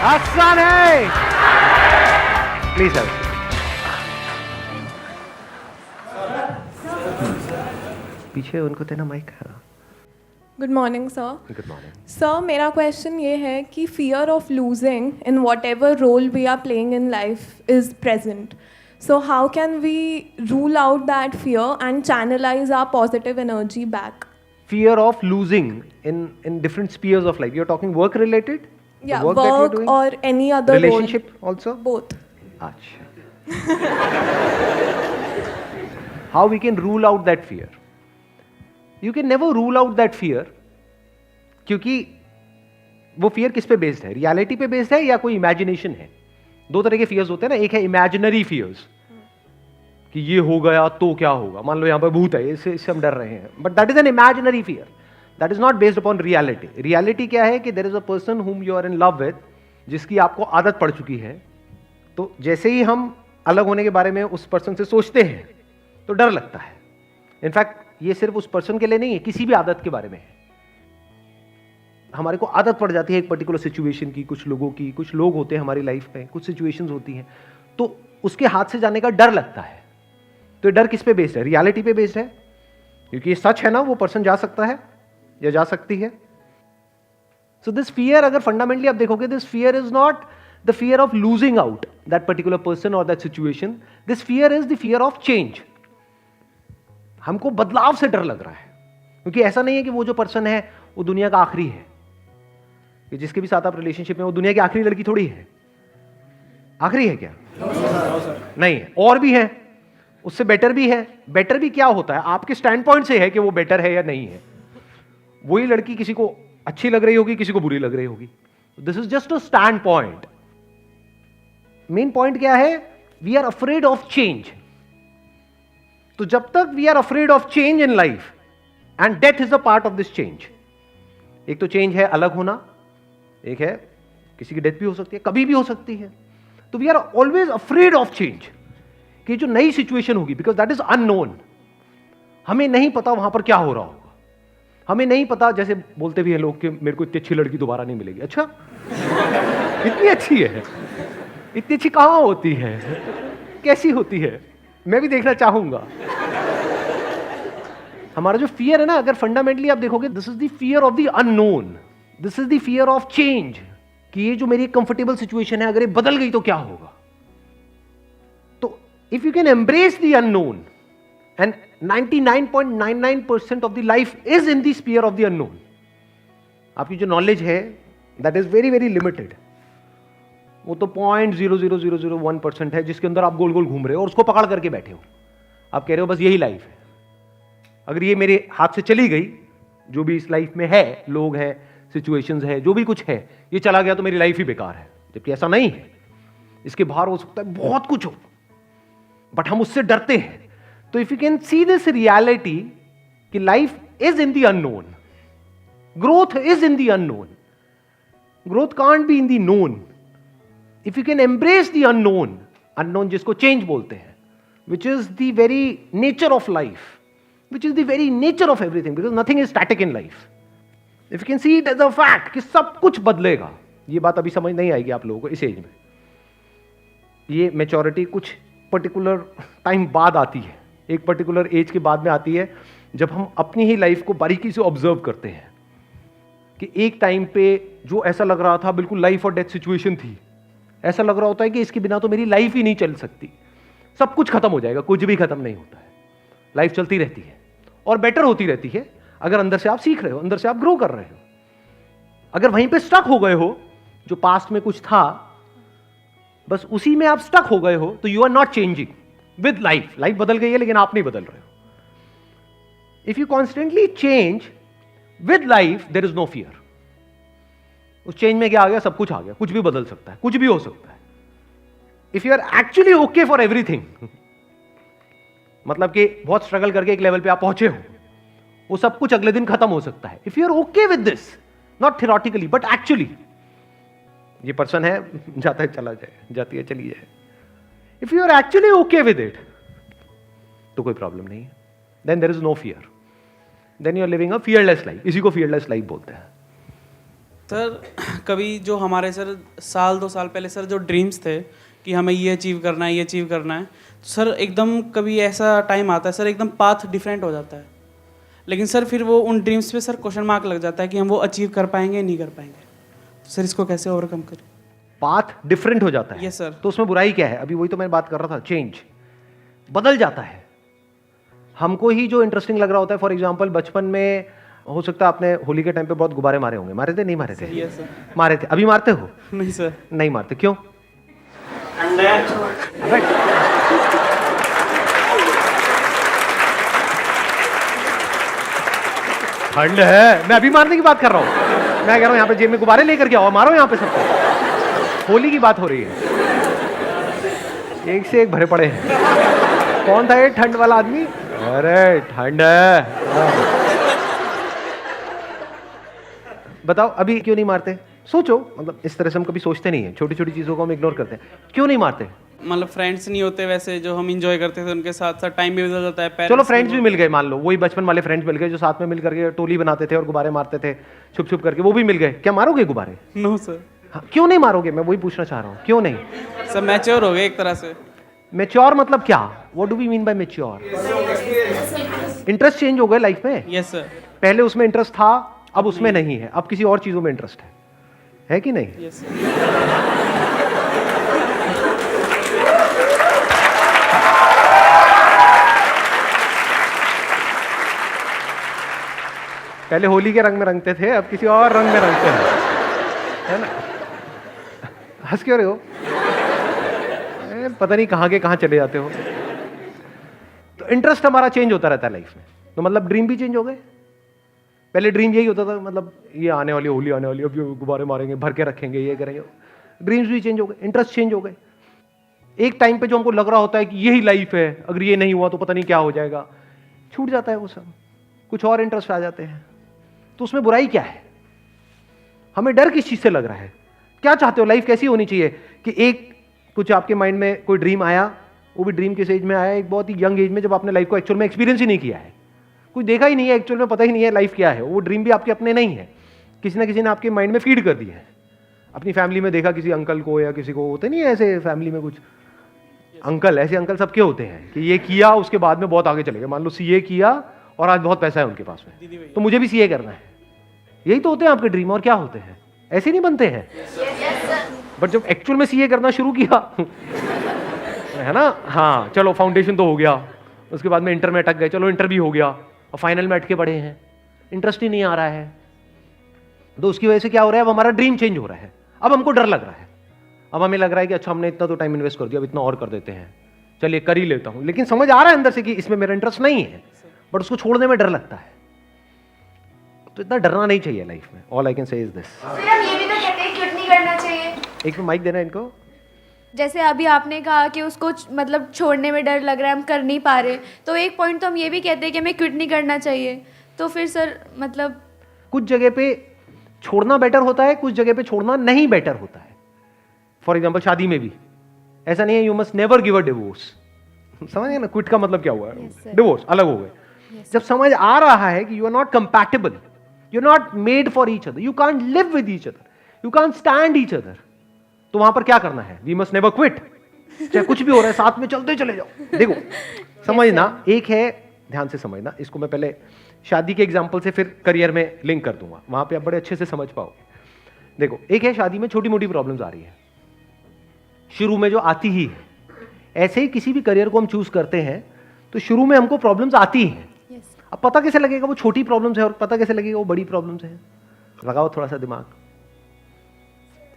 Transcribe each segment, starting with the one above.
आसान है। Please sir. पीछे उनको देना mic. Good morning sir. Good morning. Sir मेरा क्वेश्चन ये है कि fear of losing in whatever role we are playing in life is present. So how can we rule out that fear and channelize our positive energy back? Fear of losing in different spheres of life. You're talking work related? Yeah, The work that you're doing? or any other Relationship role. also? Both. Achha. How we can rule out that fear? You can never rule out that fear, क्योंकि वो fear किस पे based है? Reality पे based है या कोई imagination है? दो तरह के fears होते हैं ना, एक है imaginary fears कि ये हो गया तो क्या होगा, मान लो यहां पर भूत है, इससे हम डर रहे हैं, but that is an imaginary fear, that is not based upon reality. Reality क्या है कि there is a person whom you are in love with, जिसकी आपको आदत पड़ चुकी है. तो जैसे ही हम अलग होने के बारे में उस पर्सन से सोचते हैं तो डर लगता है. इनफैक्ट ये सिर्फ उस पर्सन के लिए नहीं है, किसी भी आदत के बारे में है. हमारे को आदत पड़ जाती है एक पर्टिकुलर सिचुएशन की, कुछ लोगों की, कुछ लोग होते हैं हमारी लाइफ में, कुछ सिचुएशंस होती हैं, तो उसके हाथ से जाने का डर लगता है. तो डर किस पे बेस्ड है? रियलिटी पे बेस्ड है, क्योंकि ये सच है ना, वो पर्सन जा सकता है या जा सकती है. सो दिस फियर, अगर फंडामेंटली आप देखोगे, this fear is not the fear of losing out that particular person और that situation. This fear is the fear of change. हमको बदलाव से डर लग रहा है, क्योंकि ऐसा नहीं है कि वो जो पर्सन है वो दुनिया का आखिरी है, कि जिसके भी साथ आप रिलेशनशिप में, वो दुनिया की आखिरी लड़की थोड़ी है. आखिरी है क्या? नहीं है, और भी है, उससे बेटर भी है. बेटर भी क्या होता है? आपके स्टैंड पॉइंट से है कि वो बेटर है या नहीं है. वही लड़की किसी को अच्छी लग रही होगी, किसी को बुरी लग रही होगी. This is just a standpoint. Main point क्या है? We are afraid of change. तो जब तक we are afraid of change in life, and death is a part of this change. एक तो चेंज है अलग होना, एक है किसी की डेथ भी हो सकती है, कभी भी हो सकती है. तो we are always afraid of change, कि जो नई सिचुएशन होगी, बिकॉज दैट इज अननोन. हमें नहीं पता वहां पर क्या हो रहा होगा. हमें नहीं पता, जैसे बोलते भी हैं लोग कि मेरे को इतनी अच्छी लड़की दोबारा नहीं मिलेगी. अच्छा, इतनी अच्छी है? इतनी अच्छी कहां होती है? कैसी होती है? मैं भी देखना चाहूंगा. हमारा जो फियर है ना, अगर फंडामेंटली आप देखोगे, this is the fear of the unknown. This is the fear of change, कि ये जो मेरी कंफर्टेबल सिचुएशन है, अगर ये बदल गई तो क्या होगा. If you can embrace the unknown, and 99.99% of the life is in the sphere of the unknown. आपकी जो नॉलेज है, that is very very limited. वो तो 0.00001% है, जिसके अंदर आप गोल गोल घूम रहे हो और उसको पकड़ करके बैठे हो. आप कह रहे हो बस यही लाइफ है. अगर ये मेरे हाथ से चली गई, जो भी इस लाइफ में है, लोग हैं, सिचुएशंस है, जो भी कुछ है, ये चला गया तो मेरी लाइफ ही बेकार है. जबकि ऐसा नहीं है. इसके बाहर हो सकता है बहुत कुछ हो, बट हम उससे डरते हैं. तो if you can see this reality कि life is in the unknown, growth is in the unknown, growth can't be in the known. If you can embrace the unknown, unknown जिसको चेंज बोलते हैं, which is the very nature of life, which is the very nature of everything, because nothing is static in life. If you can see it as a fact कि सब कुछ बदलेगा. ये बात अभी समझ नहीं आएगी आप लोगों को इस एज में. ये मैच्योरिटी कुछ पर्टिकुलर टाइम बाद आती है, एक पर्टिकुलर एज के बाद में आती है, जब हम अपनी ही लाइफ को बारीकी से ऑब्जर्व करते हैं कि एक टाइम पे जो ऐसा लग रहा था बिल्कुल लाइफ और डेथ सिचुएशन थी, ऐसा लग रहा होता है कि इसके बिना तो मेरी लाइफ ही नहीं चल सकती. सब कुछ खत्म हो जाएगा. कुछ भी खत्म नहीं होता है. लाइफ चलती रहती है और बेटर होती रहती है, अगर अंदर से आप सीख रहे हो, अंदर से आप ग्रो कर रहे हो. अगर वहीं पे स्टक हो गए हो, जो पास्ट में कुछ था, बस उसी में आप स्टक हो गए हो, तो you are not changing with life. Life बदल गई है, लेकिन आप नहीं बदल रहे हो. If you constantly change with life, there is no fear. उस चेंज में क्या आ गया? सब कुछ आ गया. कुछ भी बदल सकता है, कुछ भी हो सकता है. If you are actually okay for everything, मतलब कि बहुत स्ट्रगल करके एक लेवल पे आप पहुंचे हो, वो सब कुछ अगले दिन खत्म हो सकता है. If you are okay with this, not theoretically but actually, ये पर्सन है, जाता है चला जाए, जाती है चली जाए. If you are actually okay with it, तो कोई प्रॉब्लम नहीं है. Then there is no fear. Then you are living a fearless life. इसी को फियरलेस लाइफ बोलते हैं. सर कभी जो हमारे सर साल 2 साल पहले सर जो ड्रीम्स थे कि हमें ये अचीव करना है, ये अचीव करना है, तो सर एकदम कभी ऐसा टाइम आता है सर एकदम पाथ डिफरेंट हो जाता है, लेकिन सर फिर वो उन ड्रीम्स पे सर क्वेश्चन मार्क लग जाता है कि हम वो अचीव कर पाएंगे नहीं कर पाएंगे, तो सर इसको कैसे ओवरकम करें? पाथ डिफरेंट हो जाता है। Yes sir. तो उसमें बुराई क्या है? अभी वही तो मैं बात कर रहा था, चेंज बदल जाता है। हमको ही जो इंटरेस्टिंग लग रहा होता है, फॉर एग्जांपल बचपन में हो सकता है आपने होली के टाइम पे बहुत गुब्बारे मारे होंगे, मारे थे नहीं मारे थे? Yes sir. मारे थे। अभी मारते हो? नहीं सर। नहीं मारते, क्यों? ठंड है। मैं अभी मारने की बात कर रहा हूं। मैं कह रहा हूं यहाँ पे जेब में गुब्बारे लेकर के आओ, मारो यहाँ पे सबको। होली की बात हो रही है, एक से एक भरे पड़े हैं। कौन था ये ठंड वाला आदमी? अरे ठंड है। बताओ अभी क्यों नहीं मारते? सोचो, मतलब इस तरह से हम कभी सोचते नहीं है, छोटी छोटी चीजों को हम इग्नोर करते हैं। क्यों नहीं मारते? मतलब फ्रेंड्स नहीं होते वैसे जो हम इंजॉय करते थे, उनके साथ साथ टाइम भी बदल जाता है। चलो फ्रेंड्स भी मिल गए, मान लो वही बचपन वाले फ्रेंड्स मिल गए जो साथ में मिल करके टोली बनाते थे और गुब्बारे मारते थे छुप छुप करके, वो भी मिल गए। क्या मारोगे गुब्बारे? No sir. हाँ, क्यों नहीं मारोगे? मैं वही पूछना चाह रहा हूँ, क्यों नहीं? सब मैच्योर हो गए एक तरह से। मैच्योर मतलब क्या? What do we mean by mature? Interest change हो गए लाइफ में। Yes sir. पहले उसमें इंटरेस्ट था, अब उसमें नहीं है, अब किसी और चीजों में इंटरेस्ट है कि नहीं? Yes sir. पहले होली के रंग में रंगते थे, अब किसी और रंग में रंगते हैं, है ना? हंस क्यों रहे हो? पता नहीं कहाँ के कहाँ चले जाते हो। तो इंटरेस्ट हमारा चेंज होता रहता है लाइफ में। तो मतलब ड्रीम भी चेंज हो गए। पहले ड्रीम यही होता था, मतलब ये आने वाली होली आने वाली, अब ये गुब्बारे मारेंगे, भर के रखेंगे, ये करेंगे। ड्रीम्स भी चेंज हो गए, इंटरेस्ट चेंज हो गए। एक टाइम पे जो हमको लग रहा होता है कि यही लाइफ है, अगर ये नहीं हुआ तो पता नहीं क्या हो जाएगा, छूट जाता है वो सब, कुछ और इंटरेस्ट आ जाते हैं। तो उसमें बुराई क्या है? हमें डर किस चीज से लग रहा है? क्या चाहते हो? लाइफ कैसी होनी चाहिए कि एक कुछ आपके माइंड में कोई ड्रीम आया, वो भी ड्रीम किस एज में आया? एक बहुत ही यंग एज में, जब आपने लाइफ को एक्चुअल में एक्सपीरियंस ही नहीं किया है, कुछ देखा ही नहीं है, एक्चुअल में पता ही नहीं है लाइफ क्या है। वो ड्रीम भी आपके अपने नहीं है, किसी ना किसी ने आपके माइंड में फीड कर दिया है। अपनी फैमिली में देखा किसी अंकल को या किसी को, होते नहीं है ऐसे फैमिली में कुछ अंकल, ऐसे अंकल सबके होते हैं कि ये किया उसके बाद में बहुत आगे चले गए। मान लो सीए किया और आज बहुत पैसा है उनके पास में, तो मुझे भी सीए करना है। यही तो होते हैं आपके ड्रीम। और क्या होते हैं? ऐसे नहीं बनते हैं। बट जब एक्चुअल में सीए करना शुरू किया है ना, हाँ चलो फाउंडेशन तो हो गया, उसके बाद में इंटर में अटक गए, चलो इंटर भी हो गया, और फाइनल में अटके पड़े हैं, इंटरेस्ट ही नहीं आ रहा है। तो उसकी वजह से क्या हो रहा है? अब हमारा ड्रीम चेंज हो रहा है। अब हमको डर लग रहा है। अब हमें लग रहा है कि अच्छा हमने इतना तो टाइम इन्वेस्ट कर दिया, अब इतना और कर देते हैं, चलिए कर ही लेता हूं। लेकिन समझ आ रहा है अंदर से कि इसमें मेरा इंटरेस्ट नहीं है, बट उसको छोड़ने में डर लगता है। तो इतना डरना नहीं चाहिए लाइफ में। All I can say is this. फिर हम ये भी तो कहते हैं क्विट नहीं करना चाहिए। एक माइक देना इनको। जैसे अभी आपने कहा कि उसको मतलब छोड़ने में डर लग रहा है, हम कर नहीं पा रहे, तो एक पॉइंट तो हम ये भी कहते हैं कि हमें क्विट नहीं करना चाहिए। तो फिर सर मतलब कुछ जगह पे छोड़ना बेटर होता है, कुछ जगह पे छोड़ना नहीं बेटर होता है। फॉर एग्जाम्पल शादी में भी ऐसा नहीं है you must never give a divorce. समझ गए ना? क्विट का मतलब क्या हुआ? डिवोर्स अलग हो गए। जब समझ आ रहा है कि you are not compatible, you are not made for each other, you can't live with each other, you can't stand each other, तो वहां पर क्या करना है? We must never quit. चाहे कुछ भी हो रहा है साथ में चलते चले जाओ। देखो समझना, एक है, ध्यान से समझना इसको। मैं पहले शादी के एग्जाम्पल से फिर करियर में लिंक कर दूंगा, वहां पे आप बड़े अच्छे से समझ पाओगे। देखो एक है शादी में छोटी मोटी प्रॉब्लम्स आ रही है, शुरू में जो आती ही है। ऐसे ही किसी भी करियर को हम चूज करते हैं तो शुरू में हमको प्रॉब्लम्स आती हैं। अब पता कैसे लगेगा वो छोटी प्रॉब्लम्स है और पता कैसे लगेगा वो बड़ी प्रॉब्लम्स है? लगाओ थोड़ा सा दिमाग।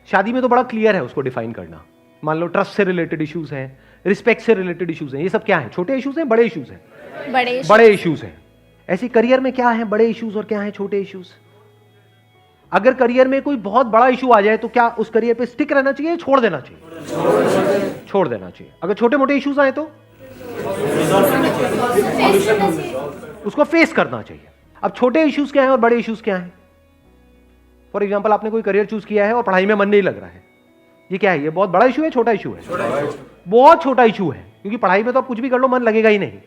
शादी में तो बड़ा क्लियर है उसको डिफाइन करना। मान लो ट्रस्ट से रिलेटेड इश्यूज हैं, रिस्पेक्ट से रिलेटेड इश्यूज हैं, ये सब क्या है? छोटे इश्यूज हैं, बड़े इश्यूज हैं? बड़े इश्यूज हैं। ऐसे करियर में क्या है बड़े इश्यूज और क्या है छोटे इश्यूज? अगर करियर में कोई बहुत बड़ा इशू आ जाए तो क्या उस करियर पे स्टिक रहना चाहिए, छोड़ देना चाहिए? छोड़ देना चाहिए। अगर छोटे मोटे इश्यूज आए तो उसको फेस करना चाहिए। अब छोटे इश्यूज क्या हैं और बड़े इश्यूज क्या हैं? फॉर एग्जाम्पल आपने कोई करियर चूज किया है और पढ़ाई में मन नहीं लग रहा है, ये क्या है? ये बहुत बड़ा इशू है, छोटा इशू है? बहुत छोटा इशू है, क्योंकि पढ़ाई में तो आप कुछ भी कर लो मन लगेगा ही नहीं।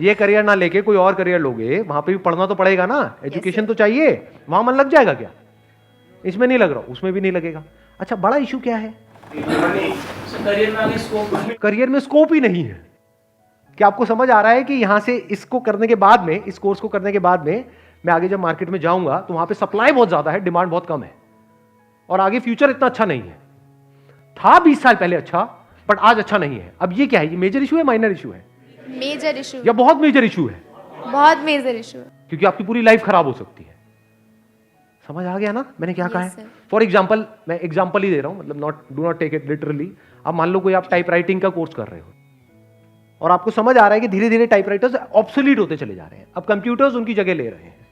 ये करियर ना लेके कोई और करियर लोगे, वहां पे भी पढ़ना तो पड़ेगा ना, एजुकेशन तो चाहिए, वहां मन लग जाएगा क्या? इसमें नहीं लग रहा, उसमें भी नहीं लगेगा। अच्छा, बड़ा इशू क्या है? करियर में आगे स्कोप नहीं। करियर में स्कोप ही नहीं है। क्या आपको समझ आ रहा है कि यहां से इसको करने के बाद में, इस कोर्स को करने के बाद में मैं आगे जब मार्केट में जाऊंगा तो वहां पे सप्लाई बहुत ज्यादा है, डिमांड बहुत कम है, और आगे फ्यूचर इतना अच्छा नहीं है। था 20 साल पहले अच्छा, बट आज अच्छा नहीं है। अब ये क्या है? ये मेजर इशू है, माइनर इशू है, मेजर इशू, या बहुत मेजर इशू है? बहुत मेजर इशू है। क्योंकि आपकी पूरी लाइफ खराब हो सकती है। समझ आ गया ना मैंने क्या कहा है? sir. फॉर एग्जाम्पल, मैं एग्जाम्पल ही दे रहा हूं, मतलब do not take it literally. अब मान लो कोई आप टाइप राइटिंग का कोर्स कर रहे हो और आपको समझ आ रहा है कि धीरे धीरे टाइप राइटर्स ऑब्सोलीट होते चले जा रहे हैं, अब कंप्यूटर्स उनकी जगह ले रहे हैं,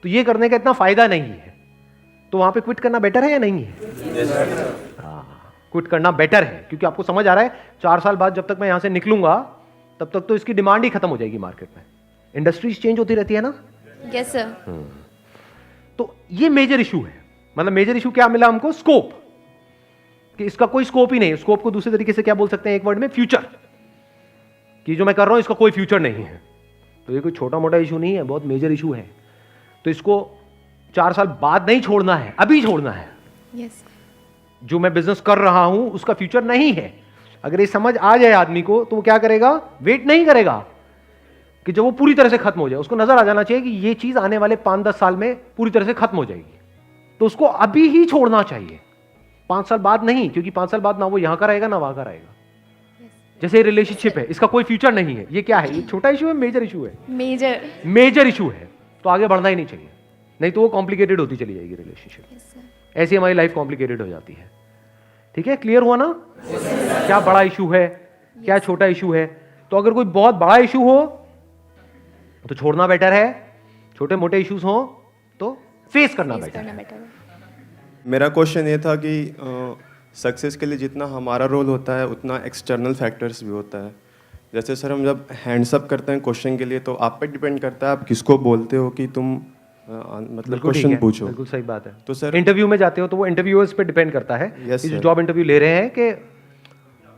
तो ये करने का इतना फायदा नहीं है, तो वहां पे क्विट करना बेटर है या नहीं है? क्विट करना बेटर है, क्योंकि आपको समझ आ रहा है 4 साल बाद जब तक मैं यहां से निकलूंगा तब तक तो इसकी डिमांड ही खत्म हो जाएगी मार्केट में। इंडस्ट्रीज चेंज होती रहती है ना। Yes sir. तो ये मेजर इशू है। मतलब मेजर इशू क्या मिला हमको? स्कोप, कि इसका कोई स्कोप ही नहीं है। स्कोप को दूसरे तरीके से क्या बोल सकते हैं एक वर्ड में? फ्यूचर, कि जो मैं कर रहा हूं इसका कोई फ्यूचर नहीं है। तो ये कोई छोटा मोटा इशू नहीं है, बहुत मेजर इशू है। तो इसको 4 साल बाद नहीं छोड़ना है, अभी छोड़ना है। यस। जो मैं बिजनेस कर रहा हूं उसका फ्यूचर नहीं है। अगर ये समझ आ जाए आदमी को तो वो क्या करेगा? वेट नहीं करेगा कि जब वो पूरी तरह से खत्म हो जाए। उसको नजर आ जाना चाहिए कि ये चीज आने वाले 5-10 साल में पूरी तरह से खत्म हो जाएगी, तो उसको अभी ही छोड़ना चाहिए, 5 साल बाद नहीं, क्योंकि 5 साल बाद ना वो यहां का रहेगा ना वहां का रहेगा। जैसे रिलेशनशिप है, इसका कोई फ्यूचर नहीं है। ये क्या है? ये छोटा इशू है, मेजर इशू है? मेजर इशू है, तो आगे बढ़ना ही नहीं चाहिए, नहीं तो वो कॉम्प्लिकेटेड होती चली जाएगी रिलेशनशिप। ऐसी हमारी लाइफ कॉम्प्लिकेटेड हो जाती है। ठीक है, क्लियर हुआ ना? क्या बड़ा इशू है, क्या छोटा इशू है? तो अगर कोई बहुत बड़ा इशू हो तो छोड़ना बेटर है, छोटे मोटे इश्यूज हो तो फेस करना बेटर है। मेरा क्वेश्चन ये था कि सक्सेस के लिए जितना हमारा रोल होता है उतना एक्सटर्नल फैक्टर्स भी होता है। जैसे सर हम जब हैंड्स अप करते हैं क्वेश्चन के लिए तो आप पे डिपेंड करता है आप किसको बोलते हो कि तुम मतलब क्वेश्चन पूछो। बिल्कुल सही बात है। तो सर इंटरव्यू में जाते हो तो वो इंटरव्यूअर्स पे डिपेंड करता है Yes, कि जो sir. जॉब इंटरव्यू ले रहे हैं कि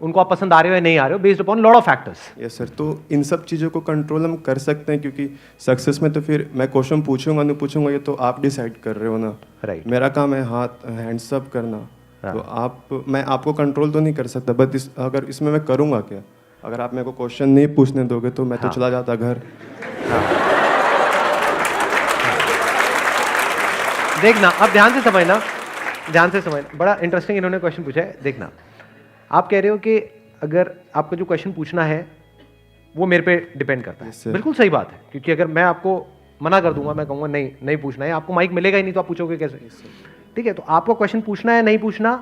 उनको आप पसंद आ रहे हो या नहीं आ रहे हो, based upon lot of factors. Yes sir, तो इन सब चीज़ों को कंट्रोल हम कर सकते हैं, क्योंकि सक्सेस में तो फिर मैं क्वेश्चन पूछूंगा नहीं पूछूंगा ये तो आप डिसाइड कर रहे हो ना। राइट। मेरा काम है हाथ हैंड्स अप करना। तो मैं आपको कंट्रोल तो नहीं कर सकता, बट अगर इसमें मैं करूँगा क्या? अगर आप मेरे को क्वेश्चन नहीं पूछने दोगे तो मैं तो चला जाता घर। देखना, अब ध्यान से समझना, बड़ा इंटरेस्टिंग इन्होंने क्वेश्चन पूछा है। देखना, आप कह रहे हो कि अगर आपको जो क्वेश्चन पूछना है वो मेरे पे डिपेंड करता है। Yes, sir. बिल्कुल सही बात है, क्योंकि अगर मैं आपको मना कर दूंगा, मैं कहूँगा नहीं पूछना है, आपको माइक मिलेगा ही नहीं तो आप पूछोगे कैसे? ठीक है, तो आपको क्वेश्चन पूछना है नहीं पूछना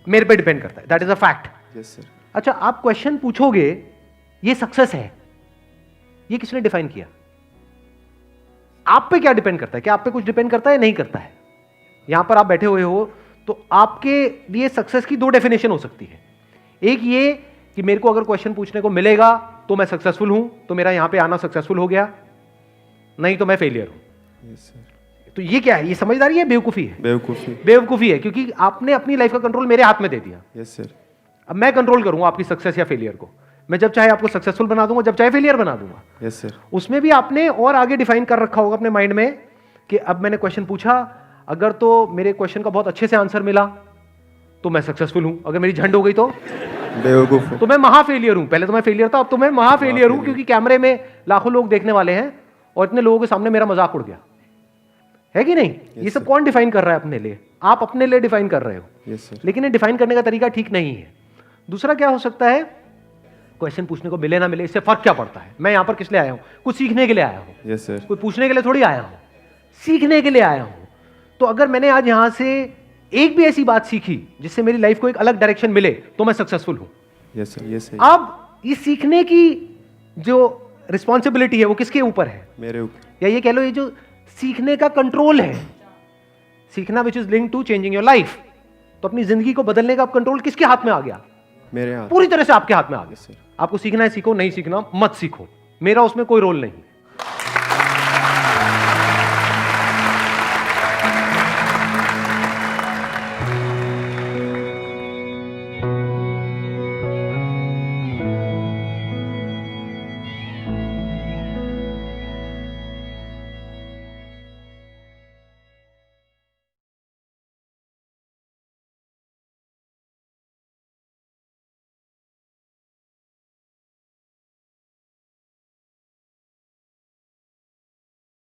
मेरे पे डिपेंड करता है, that is a fact. Yes sir. अच्छा, आप क्वेश्चन पूछोगे, ये सक्सेस है, ये किसने डिफाइन किया? आप पे क्या डिपेंड करता है? क्या आप पे कुछ डिपेंड करता है? नहीं करता है। यहां पर आप बैठे हुए हो तो आपके लिए सक्सेस की 2 डेफिनेशन हो सकती है। एक ये कि मेरे को अगर क्वेश्चन पूछने को मिलेगा तो मैं सक्सेसफुल हूं, तो मेरा यहां पे आना सक्सेसफुल हो गया, नहीं तो मैं फेलियर हूं। Yes sir. तो ये क्या है? ये समझदारी है, बेवकूफी है? बेवकूफ़ी है, क्योंकि आपने अपनी लाइफ का कंट्रोल मेरे हाथ में दे दिया। Yes sir. अब मैं कंट्रोल करूंगा आपकी सक्सेस या फेलियर को। मैं जब चाहे आपको सक्सेसफुल बना दूंगा, जब चाहे फेलियर बना दूंगा। Yes sir. उसमें भी आपने और आगे डिफाइन कर रखा होगा अपने माइंड में कि अब मैंने क्वेश्चन पूछा, अगर तो मेरे क्वेश्चन का बहुत अच्छे से आंसर मिला तो मैं सक्सेसफुल हूं, अगर मेरी झंड हो गई तो बेवकूफ़ तो मैं महा फेलियर हूं। पहले तो मैं फेलियर था, अब तो मैं महा फेलियर हूं, क्योंकि कैमरे में लाखों लोग देखने वाले हैं और इतने लोगों के सामने मेरा मजाक उड़ गया है कि नहीं? ये सब कौन डिफाइन कर रहा है अपने लिए? आप अपने लिए डिफाइन कर रहे हो। Yes sir. लेकिन ये डिफाइन करने का तरीका ठीक नहीं है। दूसरा क्या हो सकता है? क्वेश्चन पूछने को मिले ना मिले इससे फर्क क्या पड़ता है? मैं यहां पर किस लिए आया हूं? कुछ सीखने के लिए आया हूं। Yes sir. कोई पूछने के लिए थोड़ी आया हूं, सीखने के लिए आया हूं। तो अगर मैंने आज यहां से एक भी ऐसी बात सीखी जिससे मेरी लाइफ को एक अलग डायरेक्शन मिले तो मैं सक्सेसफुल हूं। Yes sir. Yes sir. अब ये सीखने की जो रिस्पॉन्सिबिलिटी है वो किसके ऊपर है? मेरे ऊपर। या ये कह लो, ये जो सीखने का कंट्रोल है, सीखना which is linked to changing your life, तो अपनी जिंदगी को बदलने का कंट्रोल किसके हाथ में आ गया? मेरे हाथ। पूरी तरह से आपके हाथ में आ गया। सर। आपको सीखना है सीखो, नहीं सीखना मत सीखो, मेरा उसमें कोई रोल नहीं।